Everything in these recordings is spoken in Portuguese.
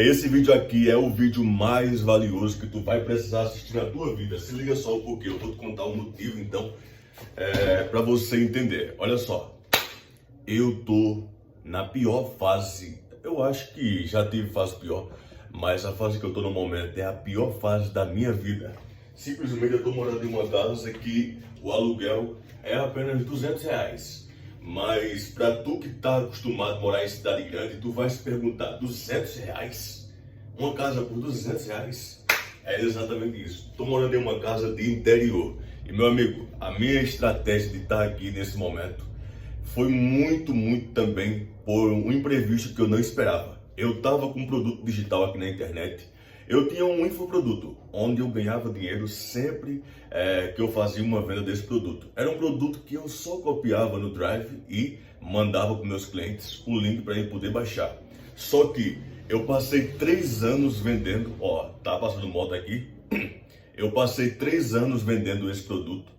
Esse vídeo aqui é o vídeo mais valioso que tu vai precisar assistir na tua vida. Se liga só o porquê, eu vou te contar o motivo então, para você entender. Olha só, eu tô na pior fase, eu acho que já tive fase pior, mas a fase que eu tô no momento é a pior fase da minha vida. Simplesmente eu tô morando em uma casa que o aluguel é apenas R$ 200. Mas para tu que tá acostumado a morar em cidade grande, tu vai se perguntar, R$ 200? Uma casa por R$ 200? É exatamente isso. Tô morando em uma casa de interior. E meu amigo, a minha estratégia de estar aqui nesse momento foi muito também por um imprevisto que eu não esperava. Eu estava com um produto digital aqui na internet. Eu tinha um infoproduto, onde eu ganhava dinheiro sempre que eu fazia uma venda desse produto. Era um produto que eu só copiava no Drive e mandava para meus clientes o link para ele poder baixar. Só que eu passei 3 anos vendendo, ó, tá passando moto aqui. Eu passei 3 anos vendendo esse produto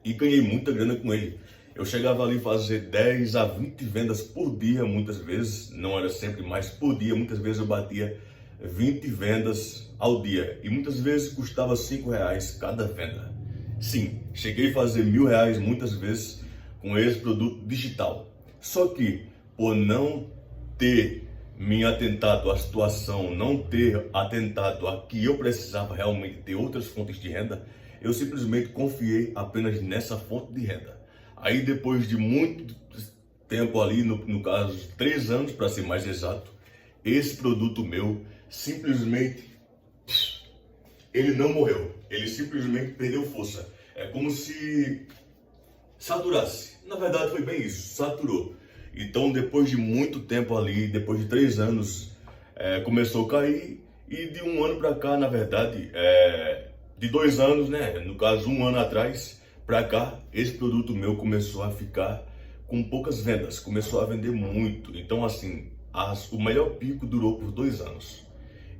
e ganhei muita grana com ele. Eu chegava ali a fazer 10 a 20 vendas por dia, muitas vezes, não era sempre, mas por dia, muitas vezes eu batia 20 vendas ao dia e muitas vezes custava R$ 5 cada venda. Sim, cheguei a fazer R$ 1.000 muitas vezes com esse produto digital. Só que por não ter me atentado à situação, não ter atentado a que eu precisava realmente ter outras fontes de renda, eu simplesmente confiei apenas nessa fonte de renda. Aí depois de muito tempo ali, no caso 3 anos para ser mais exato, esse produto meu simplesmente, ele não morreu, ele simplesmente perdeu força. É como se saturasse. Na verdade foi bem isso, saturou. Então depois de muito tempo ali, depois de 3 anos, começou a cair. E de um ano para cá, na verdade, de 2 anos, né, no caso 1 ano atrás para cá, esse produto meu começou a ficar com poucas vendas, começou a vender muito. Então assim, o melhor pico durou por 2 anos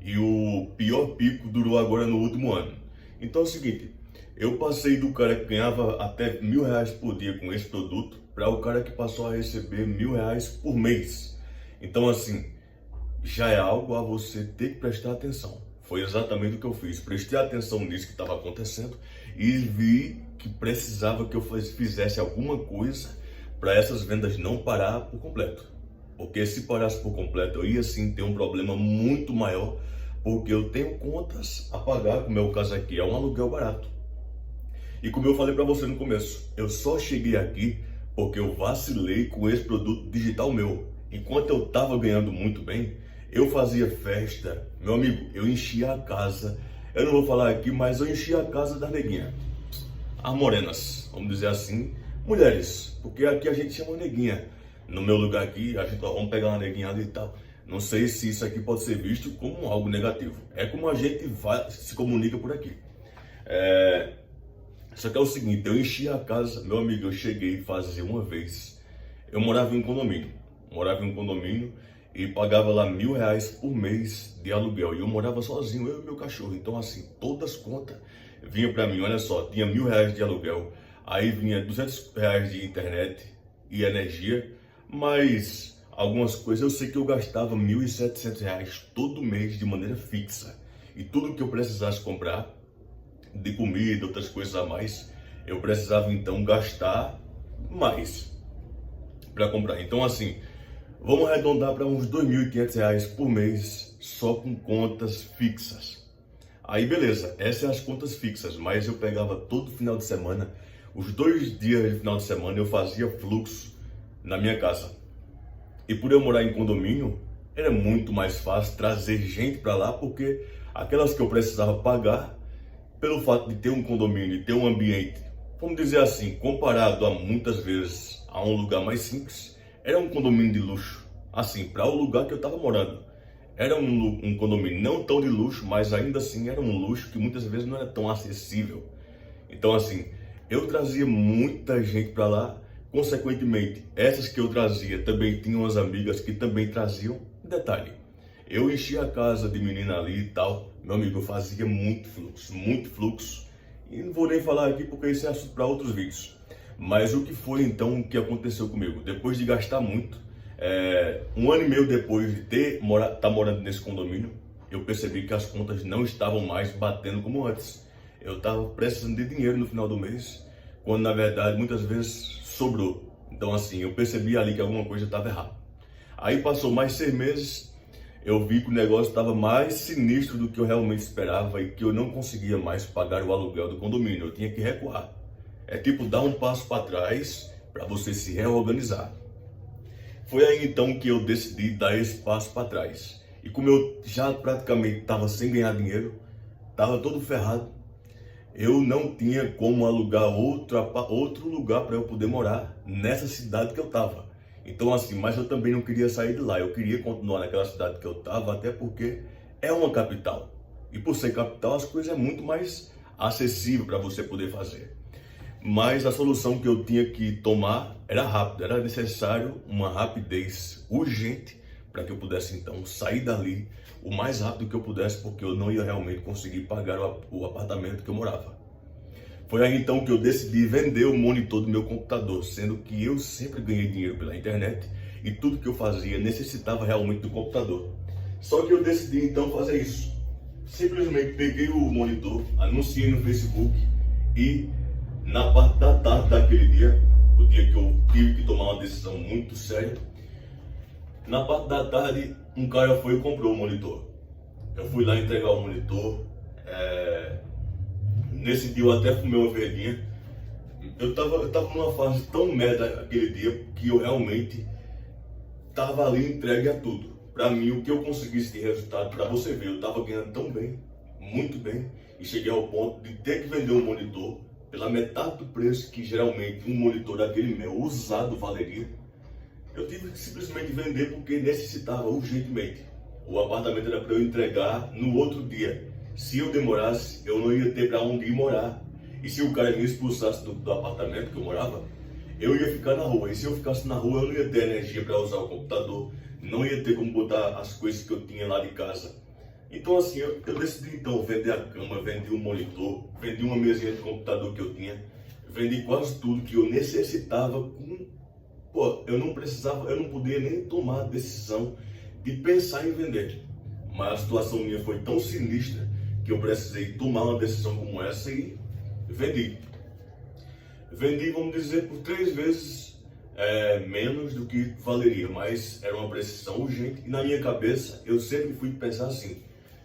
e o pior pico durou agora no último ano. Então é o seguinte, eu passei do cara que ganhava até R$ 1.000 por dia com esse produto para o cara que passou a receber R$ 1.000 por mês. Então assim, já é algo a você ter que prestar atenção. Foi exatamente o que eu fiz. Prestei atenção nisso que estava acontecendo e vi que precisava que eu fizesse alguma coisa para essas vendas não parar por completo. Porque se parasse por completo, eu ia sim ter um problema muito maior, porque eu tenho contas a pagar, como é o caso aqui, é um aluguel barato. E como eu falei para você no começo, eu só cheguei aqui porque eu vacilei com esse produto digital meu. Enquanto eu estava ganhando muito bem, eu fazia festa, meu amigo, eu enchia a casa. Eu não vou falar aqui, mas eu enchia a casa das neguinhas, as morenas, vamos dizer assim, mulheres, porque aqui a gente chama neguinha. No meu lugar aqui, a gente, ó, vamos pegar uma neguinha ali e tal. Não sei se isso aqui pode ser visto como algo negativo. É como a gente se comunica por aqui. Só que é o seguinte, eu enchi a casa, meu amigo, eu cheguei a fazer uma vez. Eu morava em um condomínio, e pagava lá R$ 1.000 por mês de aluguel. E eu morava sozinho, eu e meu cachorro. Então assim, todas as contas vinham para mim, olha só, tinha R$ 1.000 de aluguel, aí vinha R$ 200 de internet e energia, mas algumas coisas eu sei que eu gastava R$ 1.700 todo mês de maneira fixa. E tudo que eu precisasse comprar, de comida, outras coisas a mais, eu precisava então gastar mais para comprar. Então assim, vamos arredondar para uns R$ 2.500 por mês só com contas fixas. Aí beleza, essas são as contas fixas, mas eu pegava todo final de semana, os 2 dias de final de semana eu fazia fluxo na minha casa. E por eu morar em condomínio, era muito mais fácil trazer gente para lá, porque aquelas que eu precisava pagar, pelo fato de ter um condomínio e ter um ambiente, vamos dizer assim, comparado a muitas vezes a um lugar mais simples, era um condomínio de luxo. Assim, para o lugar que eu estava morando, era um condomínio não tão de luxo, mas ainda assim era um luxo que muitas vezes não era tão acessível. Então assim, eu trazia muita gente para lá, consequentemente, essas que eu trazia também tinham as amigas que também traziam. Detalhe, eu enchia a casa de menina ali e tal, meu amigo, eu fazia muito fluxo, e não vou nem falar aqui porque isso é assunto para outros vídeos. Mas o que foi então que aconteceu comigo? Depois de gastar muito, Um ano e meio depois de tá morando nesse condomínio, eu percebi que as contas não estavam mais batendo como antes. Eu estava precisando de dinheiro no final do mês, quando na verdade muitas vezes sobrou. Então assim, eu percebi ali que alguma coisa estava errada. Aí passou mais 6 meses, eu vi que o negócio estava mais sinistro do que eu realmente esperava e que eu não conseguia mais pagar o aluguel do condomínio. Eu tinha que recuar. É tipo dar um passo para trás para você se reorganizar. Foi aí então que eu decidi dar esse passo para trás. E como eu já praticamente estava sem ganhar dinheiro, estava todo ferrado, eu não tinha como alugar outro lugar para eu poder morar nessa cidade que eu estava. Então assim, mas eu também não queria sair de lá, eu queria continuar naquela cidade que eu estava, até porque é uma capital. E por ser capital, as coisas é muito mais acessível para você poder fazer. Mas a solução que eu tinha que tomar era rápida, era necessário uma rapidez urgente para que eu pudesse então sair dali o mais rápido que eu pudesse, porque eu não ia realmente conseguir pagar o apartamento que eu morava. Foi aí então que eu decidi vender o monitor do meu computador, sendo que eu sempre ganhei dinheiro pela internet e tudo que eu fazia necessitava realmente do computador. Só que eu decidi então fazer isso. Simplesmente peguei o monitor, anunciei no Facebook e na parte da tarde daquele dia, o dia que eu tive que tomar uma decisão muito séria, na parte da tarde um cara foi e comprou o monitor. Eu fui lá entregar o monitor. Nesse dia eu até fumei uma verdinha. Eu tava numa fase tão merda aquele dia que eu realmente tava ali entregue a tudo. Pra mim, o que eu conseguisse de resultado, pra você ver, eu tava ganhando tão bem, muito bem, e cheguei ao ponto de ter que vender um monitor pela metade do preço que geralmente um monitor daquele meu usado valeria. Eu tive que simplesmente vender porque necessitava urgentemente. O apartamento era para eu entregar no outro dia. Se eu demorasse, eu não ia ter para onde ir morar. E se o cara me expulsasse do apartamento que eu morava, eu ia ficar na rua. E se eu ficasse na rua, eu não ia ter energia para usar o computador, não ia ter como botar as coisas que eu tinha lá de casa. Então assim, eu decidi então vender a cama, vendi um monitor, vendi uma mesinha de computador que eu tinha, vendi quase tudo que eu necessitava Pô, eu não podia nem tomar a decisão de pensar em vender. Mas a situação minha foi tão sinistra que eu precisei tomar uma decisão como essa e vendi. Vendi, vamos dizer, por 3 vezes menos do que valeria, mas era uma precisão urgente. E na minha cabeça, eu sempre fui pensar assim: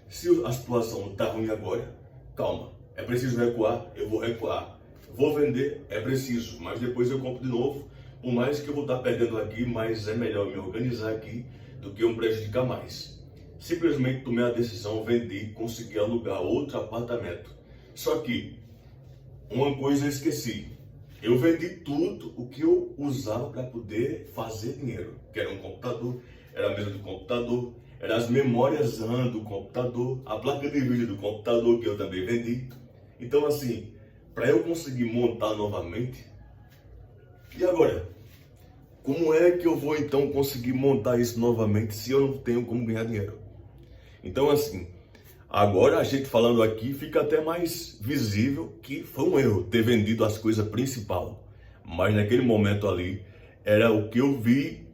se a situação está ruim agora, calma, é preciso recuar, eu vou recuar. Vou vender, é preciso, mas depois eu compro de novo. Por mais que eu vou estar perdendo aqui, mas é melhor me organizar aqui do que eu me prejudicar mais. Simplesmente tomei a decisão, vendi, consegui alugar outro apartamento. Só que uma coisa eu esqueci. Eu vendi tudo o que eu usava para poder fazer dinheiro, que era um computador, era a mesa do computador, eram as memórias RAM do computador, a placa de vídeo do computador que eu também vendi. Então assim, para eu conseguir montar novamente, e agora? Como é que eu vou então conseguir montar isso novamente se eu não tenho como ganhar dinheiro? Então assim, agora a gente falando aqui fica até mais visível que foi um erro ter vendido as coisas principal. Mas naquele momento ali era o que eu vi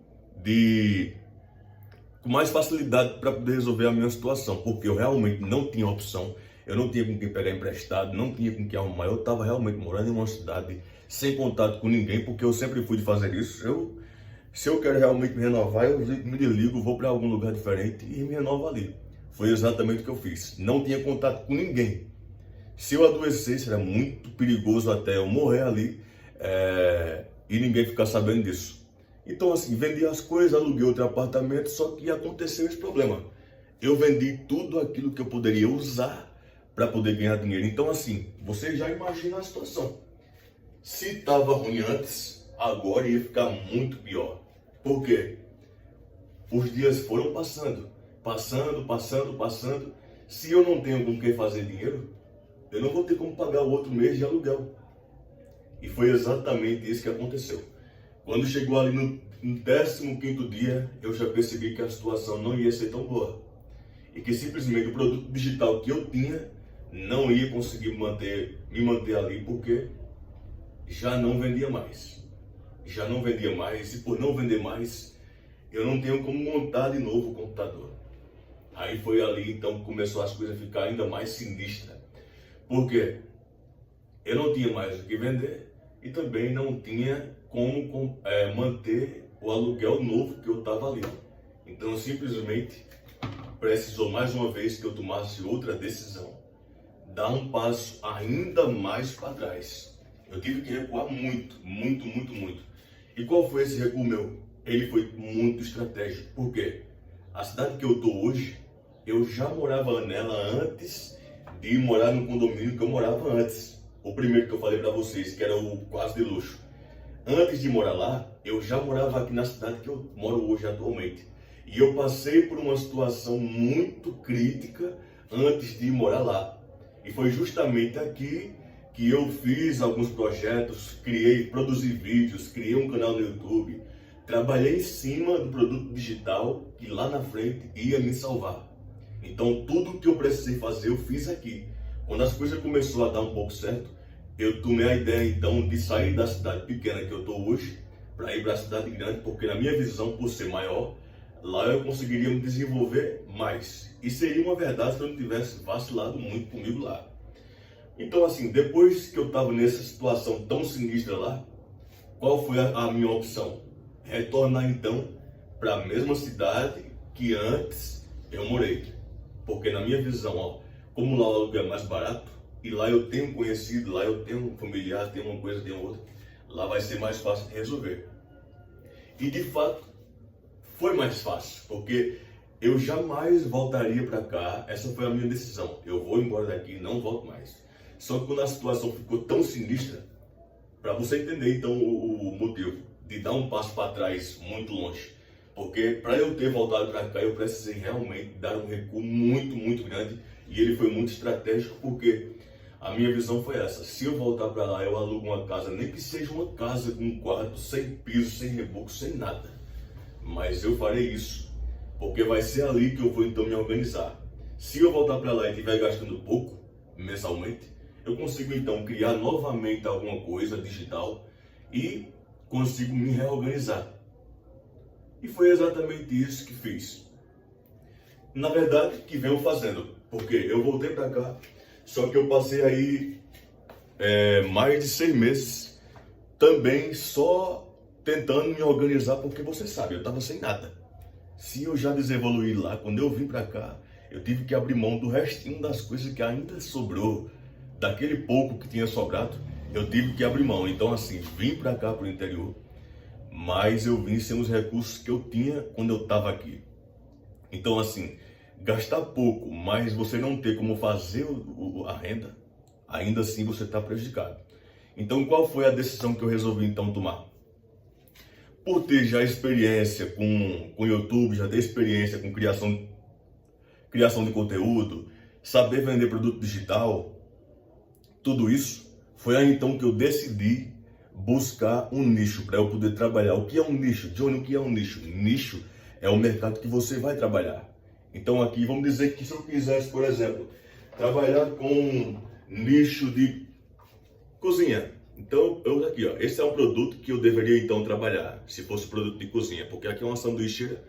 com mais facilidade para poder resolver a minha situação, porque eu realmente não tinha opção, eu não tinha com quem pegar emprestado, não tinha com quem arrumar, eu estava realmente morando em uma cidade sem contato com ninguém, porque eu sempre fui de fazer isso. Se eu quero realmente me renovar, eu me desligo, vou para algum lugar diferente e me renovo ali. Foi exatamente o que eu fiz, não tinha contato com ninguém. Se eu adoecesse, era muito perigoso até eu morrer ali e ninguém ficar sabendo disso. Então assim, vendi as coisas, aluguei outro apartamento, só que aconteceu esse problema. Eu vendi tudo aquilo que eu poderia usar para poder ganhar dinheiro. Então assim, você já imagina a situação. Se estava ruim antes, agora ia ficar muito pior. Por quê? Os dias foram passando. Se eu não tenho com quem fazer dinheiro, eu não vou ter como pagar o outro mês de aluguel. E foi exatamente isso que aconteceu. Quando chegou ali no 15º dia, eu já percebi que a situação não ia ser tão boa. E que simplesmente o produto digital que eu tinha não ia conseguir me manter ali, porque já não vendia mais. E por não vender mais, eu não tenho como montar de novo o computador. Aí foi ali então que começou as coisas a ficar ainda mais sinistras. Por quê? Eu não tinha mais o que vender e também não tinha como manter o aluguel novo que eu estava ali. Então simplesmente precisou mais uma vez que eu tomasse outra decisão, dar um passo ainda mais para trás. Eu tive que recuar muito. E qual foi esse recuo meu? Ele foi muito estratégico. Por quê? A cidade que eu estou hoje, eu já morava nela antes de morar no condomínio que eu morava antes. O primeiro que eu falei para vocês, que era o quase de luxo. Antes de morar lá, eu já morava aqui na cidade que eu moro hoje atualmente. E eu passei por uma situação muito crítica antes de morar lá. E foi justamente aqui que eu fiz alguns projetos, produzi vídeos, criei um canal no YouTube, trabalhei em cima do produto digital que lá na frente ia me salvar. Então tudo que eu precisei fazer eu fiz aqui. Quando as coisas começaram a dar um pouco certo, eu tomei a ideia então de sair da cidade pequena que eu estou hoje para ir para a cidade grande, porque na minha visão, por ser maior, lá eu conseguiria me desenvolver mais. E seria uma verdade se eu não tivesse vacilado muito comigo lá. Então assim, depois que eu estava nessa situação tão sinistra lá, qual foi a minha opção? Retornar então para a mesma cidade que antes eu morei. Porque na minha visão, ó, como lá o aluguel é mais barato, e lá eu tenho conhecido, lá eu tenho um familiar, tenho uma coisa, tenho outra, lá vai ser mais fácil de resolver. E de fato, foi mais fácil, porque eu jamais voltaria para cá. Essa foi a minha decisão. Eu vou embora daqui, não volto mais. Só que quando a situação ficou tão sinistra, para você entender então o motivo de dar um passo para trás muito longe, porque para eu ter voltado para cá eu precisei realmente dar um recuo muito grande, e ele foi muito estratégico, porque a minha visão foi essa: se eu voltar para lá eu alugo uma casa, nem que seja uma casa com um quarto, sem piso, sem reboco, sem nada, mas eu farei isso, porque vai ser ali que eu vou então me organizar. Se eu voltar para lá e estiver gastando pouco mensalmente, eu consigo então criar novamente alguma coisa digital e consigo me reorganizar. E foi exatamente isso que fiz. Na verdade, que venho fazendo, porque eu voltei para cá, só que eu passei aí mais de 6 meses também só tentando me organizar, porque você sabe, eu estava sem nada. Se eu já desevoluí lá, quando eu vim para cá, eu tive que abrir mão do restinho das coisas que ainda sobrou. Daquele pouco que tinha sobrado, eu tive que abrir mão. Então assim, vim para cá, para o interior, mas eu vim sem os recursos que eu tinha quando eu estava aqui. Então assim, gastar pouco, mas você não ter como fazer a renda, ainda assim você está prejudicado. Então qual foi a decisão que eu resolvi então tomar? Por ter já experiência com YouTube, já ter experiência com criação de conteúdo, saber vender produto digital, tudo isso, foi aí então que eu decidi buscar um nicho para eu poder trabalhar. O que é um nicho? Johnny, o que é um nicho? Nicho é o mercado que você vai trabalhar. Então aqui vamos dizer que se eu quisesse, por exemplo, trabalhar com nicho de cozinha. Então eu aqui, ó, esse é um produto que eu deveria então trabalhar, se fosse produto de cozinha, porque aqui é uma sanduicheira.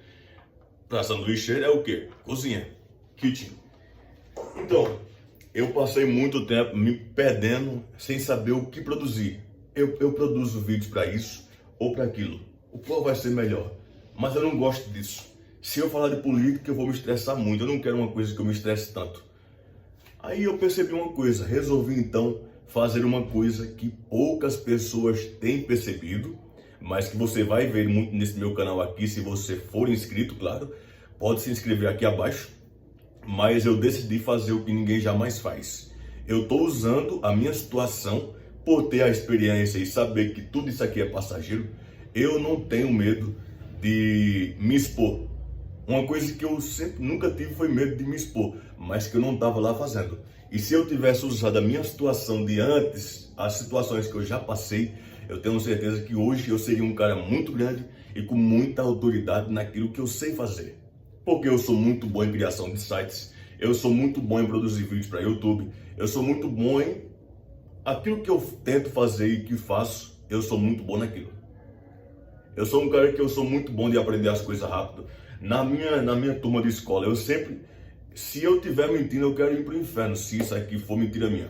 Para sanduicheira é o quê? Cozinha, kitchen. Então, eu passei muito tempo me perdendo sem saber o que produzir. Eu produzo vídeos para isso ou para aquilo. O qual vai ser melhor? Mas eu não gosto disso. Se eu falar de política, eu vou me estressar muito. Eu não quero uma coisa que eu me estresse tanto. Aí eu percebi uma coisa. Resolvi então fazer uma coisa que poucas pessoas têm percebido, mas que você vai ver muito nesse meu canal aqui, se você for inscrito, claro. Pode se inscrever aqui abaixo. Mas eu decidi fazer o que ninguém jamais faz. Eu estou usando a minha situação, por ter a experiência e saber que tudo isso aqui é passageiro, eu não tenho medo de me expor. Uma coisa que eu nunca tive foi medo de me expor, mas que eu não estava lá fazendo. E se eu tivesse usado a minha situação de antes, as situações que eu já passei, eu tenho certeza que hoje eu seria um cara muito grande e com muita autoridade naquilo que eu sei fazer. Porque eu sou muito bom em criação de sites, eu sou muito bom em produzir vídeos para YouTube, eu sou muito bom em aquilo que eu tento fazer e que faço, eu sou muito bom naquilo. Eu sou um cara que eu sou muito bom de aprender as coisas rápido. Na minha turma de escola, eu sempre, se eu estiver mentindo, eu quero ir para o inferno, se isso aqui for mentira minha.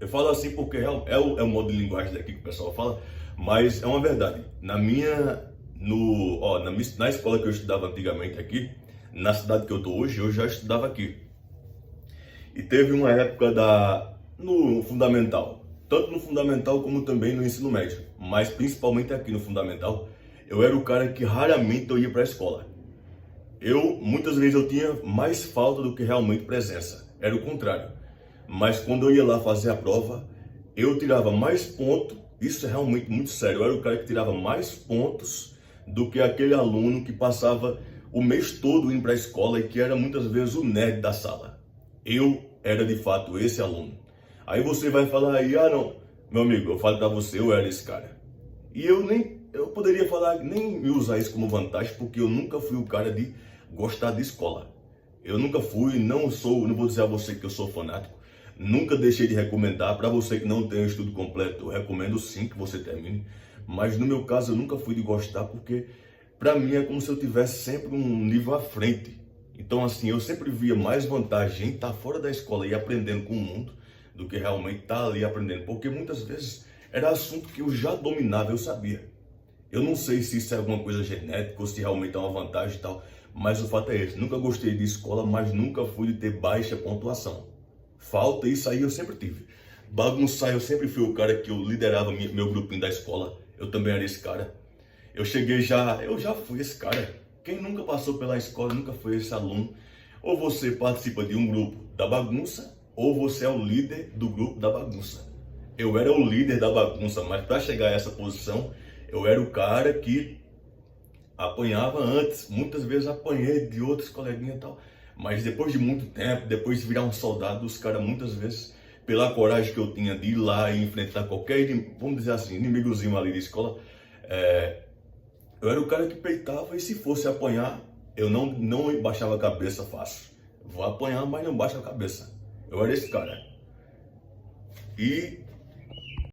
Eu falo assim porque é o modo de linguagem daqui que o pessoal fala, mas é uma verdade. Na escola que eu estudava antigamente aqui, na cidade que eu tô hoje, eu já estudava aqui. E teve uma época no fundamental, tanto no fundamental como também no ensino médio, mas principalmente aqui no fundamental, eu era o cara que raramente eu ia para a escola. Muitas vezes eu tinha mais falta do que realmente presença, era o contrário. Mas quando eu ia lá fazer a prova, eu tirava mais pontos, isso é realmente muito sério, eu era o cara que tirava mais pontos do que aquele aluno que passava o mês todo indo para a escola e que era muitas vezes o nerd da sala. Eu era de fato esse aluno. Aí você vai falar aí, não, meu amigo, eu falo para você, eu era esse cara. E eu poderia falar, nem me usar isso como vantagem, porque eu nunca fui o cara de gostar de escola. Eu nunca fui, não vou dizer a você que eu sou fanático, nunca deixei de recomendar. Para você que não tem o estudo completo, eu recomendo sim que você termine. Mas no meu caso, eu nunca fui de gostar, porque para mim é como se eu tivesse sempre um nível à frente. Então assim, eu sempre via mais vantagem em estar fora da escola e aprendendo com o mundo, do que realmente estar ali aprendendo. Porque muitas vezes era assunto que eu já dominava, eu sabia. Eu não sei se isso é alguma coisa genética ou se realmente é uma vantagem e tal, mas o fato é esse. Nunca gostei de escola, mas nunca fui de ter baixa pontuação. Falta, isso aí eu sempre tive. Bagunçar, eu sempre fui o cara que eu liderava meu grupinho da escola. Eu também era esse cara. Eu já fui esse cara. Quem nunca passou pela escola, nunca foi esse aluno. Ou você participa de um grupo da bagunça, ou você é o líder do grupo da bagunça. Eu era o líder da bagunça, mas para chegar a essa posição, eu era o cara que apanhava antes. Muitas vezes apanhei de outros coleguinhas e tal. Mas depois de muito tempo, depois de virar um soldado, os caras muitas vezes, pela coragem que eu tinha de ir lá e enfrentar qualquer, vamos dizer assim, inimigozinho ali da escola, eu era o cara que peitava, e se fosse apanhar, eu não baixava a cabeça fácil. Vou apanhar, mas não baixo a cabeça. Eu era esse cara. E